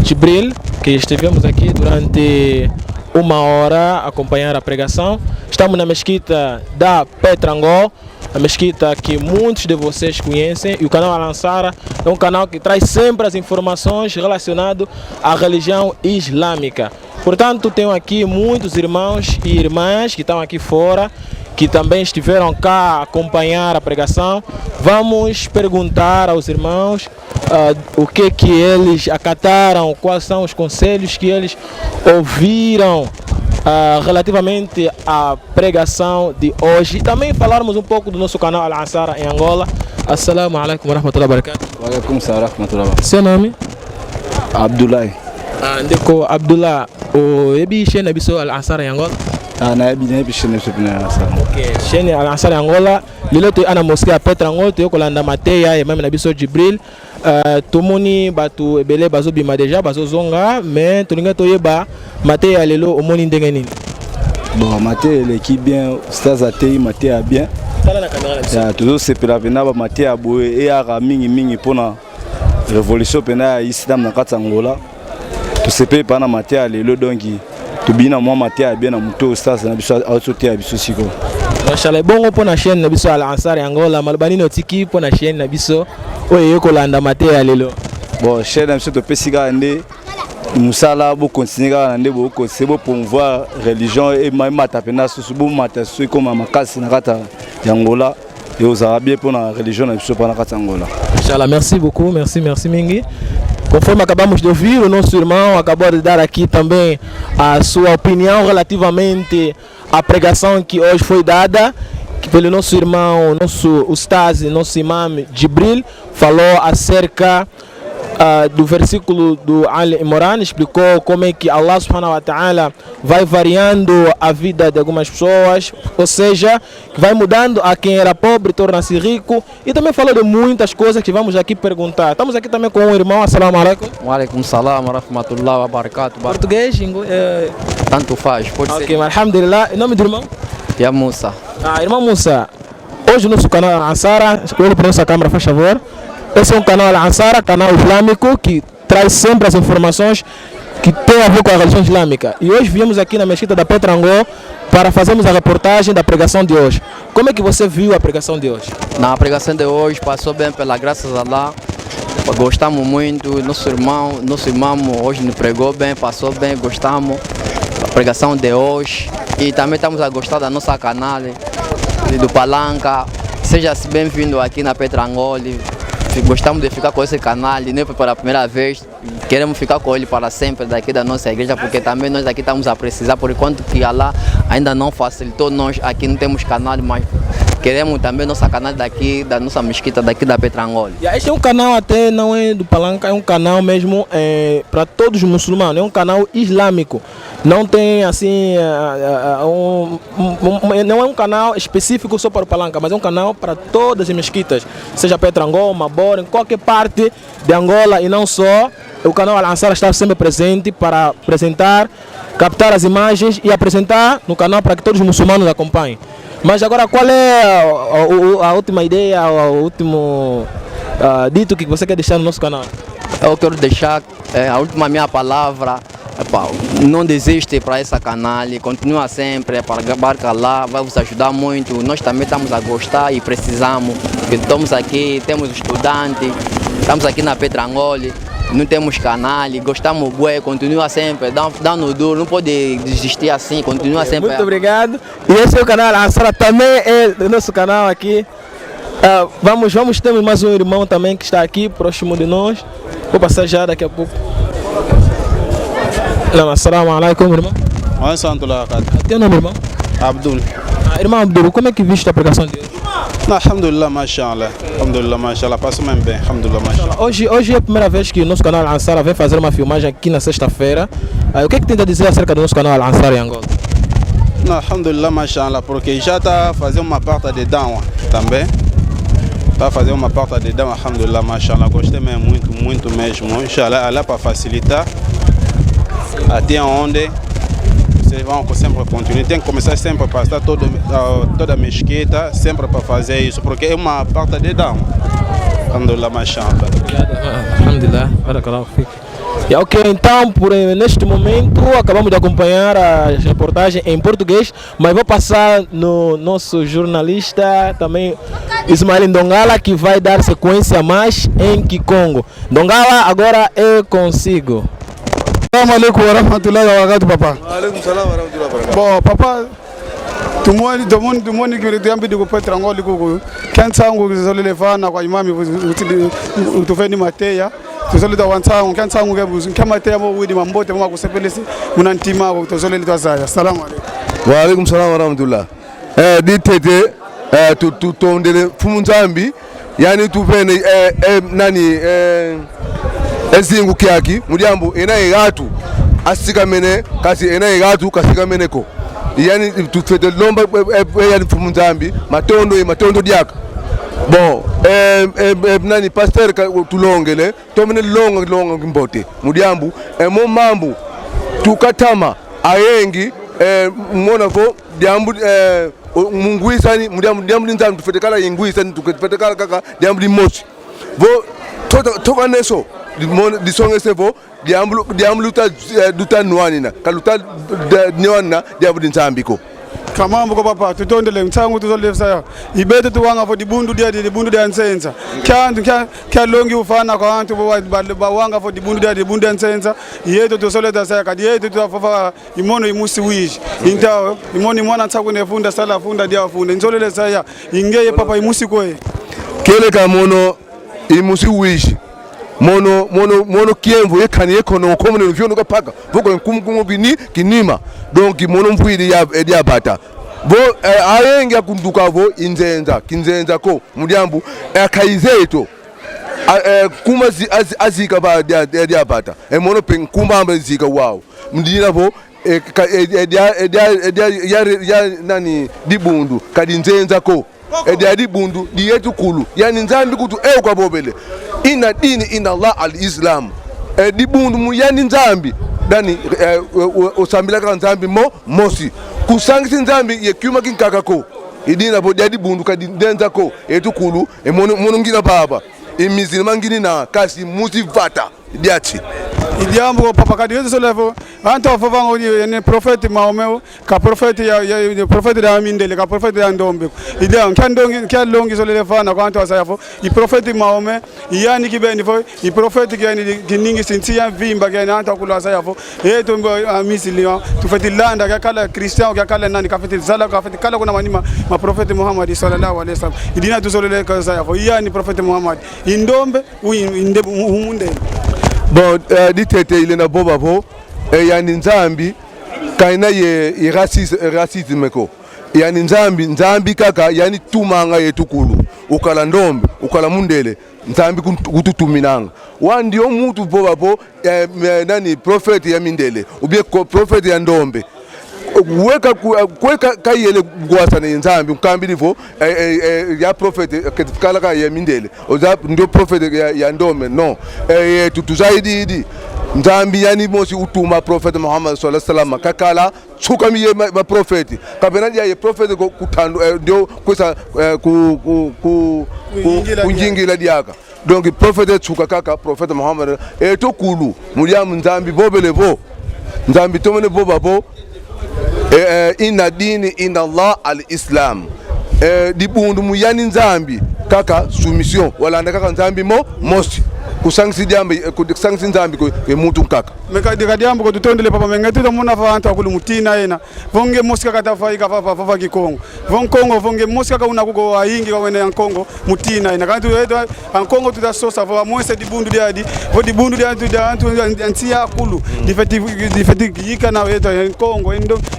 Jibril, que estivemos aqui durante 1 hora a acompanhar a pregação. Estamos na mesquita da Petrangol, a mesquita que muitos de vocês conhecem, e o canal Al-Ansara é um canal que traz sempre as informações relacionadas à religião islâmica. Portanto, tenho aqui muitos irmãos e irmãs que estão aqui fora, que também estiveram cá a acompanhar a pregação. Vamos perguntar aos irmãos o que eles acataram, quais são os conselhos que eles ouviram relativamente à pregação de hoje. E também falarmos um pouco do nosso canal Al-Ansara em Angola. Assalamu alaikum wa rahmatullahi wa barakatuh. Wa alaikum salam wa rahmatullahi wa barakatuh. Seu nome? Abdullah. Ndeko Abdullah, o ebi shene biso Al-Ansara em Angola? Na ebi shene Al-Ansara. Ok, shene Al-Ansara em Angola. Lilo to ana mosquée a Petrangol, to yokolanda mateya e même na biso Jibril. Tomoni batu ebele bazo bima déjà bazo zonga, mais tolinga toyeba mateya lelo omoni ndenge nini? Bon, mateya l'équipe bien, stars atei mateya bien. Tala na caméra là. Ya toujours sepela pena ba mateya boye e ara mingi pona révolution pena islam na kati Angola. To sepe pana mateya lelo donc to bina moi mateya bien na muto stars na biso autoté biso siko. Mashallah, bongo pona chaîne na biso Al-Ansara Angola, malbani no tiki pona chaîne na biso oyo yokolanda mateya lelo. Bon, chaîne na biso to pesika ande musala bo continuer ka ndé bo ko sebo promouvoir religion et même tapena susu bo mata su comme makasi na kata Angola et aux arabes pour la religion na biso pa na kata Angola. Inchallah, merci beaucoup, merci mingi. Conforme acabamos de ouvir, o nosso irmão acabou de dar aqui também a sua opinião relativamente à pregação que hoje foi dada pelo nosso irmão, nosso ustaz, nosso imam Jibril, falou acerca do versículo do Al-Imran, explicou como é que Allah subhanahu wa ta'ala vai variando a vida de algumas pessoas, ou seja, vai mudando a quem era pobre, torna-se rico, e também falou de muitas coisas que vamos aqui perguntar. Estamos aqui também com um irmão. Assalamu alaikum. Wa alaikum salam wa rahmatullahi wa barakatuh. Português? Tanto faz, pode ser. Ok, alhamdulillah. Em nome do irmão? Ya Musa. Irmão Musa, hoje o nosso canal Al-Ansara, escolhe para a nossa câmera, faz favor. Esse é um canal Al-Ansara, canal islâmico, que traz sempre as informações que tem a ver com a religião islâmica. E hoje viemos aqui na mesquita da Petrangó para fazermos a reportagem da pregação de hoje. Como é que você viu a pregação de hoje? Na pregação de hoje passou bem, pela graça de Allah. Gostamos muito, nosso irmão hoje nos pregou bem, passou bem, gostamos da pregação de hoje. E também estamos a gostar da nossa canal, do Palanca. Seja bem-vindo aqui na Petrangó. Gostamos de ficar com esse canal, não foi pela primeira vez, queremos ficar com ele para sempre daqui da nossa igreja, porque também nós aqui estamos a precisar, por enquanto que Allah ainda não facilitou, nós aqui não temos canal, mas queremos também nossa canal daqui, da nossa mesquita daqui da Petrangó. Este é um canal até não é do Palanca, é um canal mesmo para todos os muçulmanos, é um canal islâmico. Não tem assim, não é um canal específico só para o Palanca, mas é um canal para todas as mesquitas, seja Petrangó, Mabor, em qualquer parte de Angola e não só. O canal Al-Ansar está sempre presente para apresentar, captar as imagens e apresentar no canal para que todos os muçulmanos acompanhem. Mas agora, qual é a última ideia, o último dito que você quer deixar no nosso canal? Eu quero deixar a última minha palavra. Não desiste para esse canal, continua sempre, para barca lá, vai vos ajudar muito. Nós também estamos a gostar e precisamos, porque estamos aqui, temos estudantes, estamos aqui na Petrangó, não temos canal, gostamos bué, continua sempre, dando duro, não pode desistir assim, continua sempre. Muito obrigado. E esse é o canal Ansara, também é do nosso canal aqui. Vamos ter mais um irmão também que está aqui, próximo de nós. Vou passar já daqui a pouco. Assalamu alaikum, irmão. Teu nome, irmão? Abdul. Irmão Abdul, como é que viste a pregação de hoje? Alhamdulillah, mashallah. Alhamdulillah, mashallah. Passou mesmo bem. Alhamdulillah, mashallah. Hoje é a primeira vez que o nosso canal Al-Ansar vem fazer uma filmagem aqui na sexta-feira. O que é que tem a dizer acerca do nosso canal Al-Ansar em Angola? Alhamdulillah, mashallah, porque já está fazendo uma parte de dawa também. Está fazendo uma parte de dawa, alhamdulillah, mashallah. Gostei mesmo, muito mesmo. Inshallah, Allah para facilitar. Até onde vocês vão sempre continuar. Tem que começar sempre a passar toda a mesquita, sempre para fazer isso, porque é uma parte de dawa. Alhamdulillah, mashallah. Alhamdulillah, barakallahu fik. Ok, então, neste momento, acabamos de acompanhar a reportagem em português, mas vou passar no nosso jornalista também, Ismael Ndongala, que vai dar sequência mais em Kikongo. Ndongala, agora é consigo. Assalamu alaikum wa rahmatullahi wa barakatuh, papa. Wa alaikum salam wa rahmatullahi wa barakatuh. Bon, papa, tumoni kiambi diko Petrangó liko kansangu zolelefana kwa imami utufeni mateya tuzolita wansangu kansangu kebuzu kamateya mo widi mambote mo kusepelesi munantima ko tuzolele twasaya. Assalamu alaikum. Wa alaikum salam wa rahmatullah. Ditete tutondele fumunzambi yani tupene nani ezingu kyaki mudyambu enaye gatu asikamene kasi enaye gatu kasikameneko yani tufete lomba yani fumunzambi matondo dyaka bon nani pasteur tulongele tomene longa mbote mudyambu mo mambu tukatama ayengi mona ko dyambu mungwisani mudyambu nzambi tufete kala yingwisani tufete kala kaka dyambu limosi vo toka neso disonge sevo dyambu luta nwanina kaluta nwanina dyambu nzambiko kamambo ko papa tutondele mtsangu tuzolefsa ibete tuwanga fo dibundu dia nsenza kya longi ufana kwa bantu ba wanga fo dibundu dia nsenza yeto tusoleta saya kadi yeto tufafa imono imusi wishi inta imoni mwana tsaku nefunda sala funda dia funda nzolele saya ingeye papa imusi koe kele ka mono imusi wishi mono kiemvo yekani yekono komune luvyono kapaka voko nkumkumu bini kinima donc mono mfwidi ya bata bo ayengi akunduka vo kinzenza ko mudyambu akaizeto kuma azika ba ya bata mono pen kumbamba zika wao mdina vo ya nani dibundu kadinzenza ko ediadi bundu diyetu kulu yani nzambi kutu kwa bobele ina dini ina Allah al-Islam dibundu mu yani nzambi dani osambila ka nzambi mosi kusangisi nzambi yekyuma kinkaka ko idina bo diadi bundu kadindenza ko etu kulu mono ngina baba imizini mangini na kasi musi vata diachi idiambo papa kadi yeso solevo anto afavango ni prophète Mahomet ka prophète ya prophète da mindele ka prophète ya ndombe idiam kandongi kalongi solele fana kwa anto asayafo i prophète Mahomet yani kibeni fo i prophète yani kiningi sintia vimba kana anto kula asayafo eto mbo amisiliwa tufati landa ka kala christian ka kala nani ka fati sala ka fati kala kuna manima ma prophète Muhammad sallallahu alaihi wasallam idina tu solele ka asayafo yani prophète Muhammad indombe inde humunde. Bon, ditete ile na boba po yani nzambi kaina ye racisme ko yani nzambi kaka yani tumanga yetukulu ukala ndombe ukala mundele nzambi kututuminanga wandi omuntu boba po nani prophet ya mindele ubie prophet ya ndombe kweka kayele gwasa na nzambi ukambi nivo ya prophet kala ka ya mindele oza ndio prophet ya ndome no tutuzaidi idi nzambi yani mosi utuma prophet Muhammad sallallahu alaihi wasallam kakala chuka miye ma prophet kabena ya prophet kutando ndio kwesa kunjingila diaka donc prophet chuka kaka prophet Muhammad etokulu mulyamu nzambi bobelevo nzambi tomene bobabo inna dini inna Allah al-Islam dibundu muyani nzambi kaka soumission wala ndaka nzambi mosi kusangisi jambe kusangisi nzambi ko muntu kaka mekadi kadiambo ko tutondele papa mengati to mona fa anto akulu mutina ena vonge moska kata fa fa kikongo vonkongo vonge moska ka unakugo waingi ka wene yankongo mutina ena kantu edo ankongo tutasosa fa moise dibundu diadi vo dibundu diadi antu antia akulu difeti yika na edo yankongo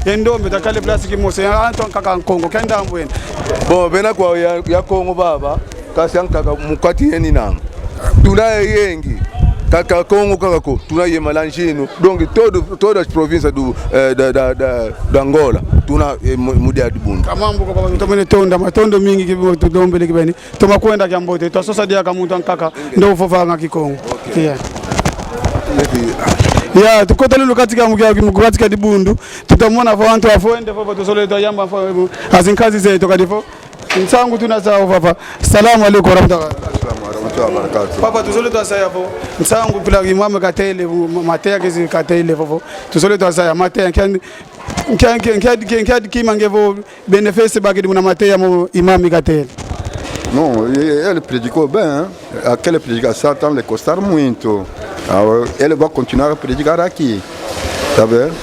endombe takale plasiki mose anto kaka ankongo kenda ambwena bo bena kwa ya kongo baba kasi ankaka mukati yeni nanga tunaye yengi kaka Kongo kaka ko tunaye malanjino donc todas provinces da Angola tuna mudia dibundu kamambo ko tumene tonda matondo mingi kibo tudombele kibeni tumakwenda kyambote twasosa dia kamuntu ankaka ndo fofanga kikongo ya tukotele lukatika mukatika dibundu tutamona fa wantu afoende fo tusole to yamba fo azinkazi zetu kadifo nsangu tunasao papa salamu alaykum warahmatullahi papa tuzole to asaya fo nsangu pila imam katele matea kezi katele fo tuzole to asaya matea nkadi kimangevo benefice bagidi muna matea mo imam katele. Non, ele predicou bem, hein? Aquela predicação estamos a gostar muito. Ele vai continuar a predicar aqui, tá vendo?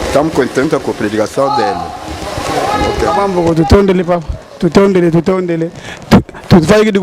Estamos contentes com a predicação dele. Mambo tutondele papa, tutondele tutufai kidi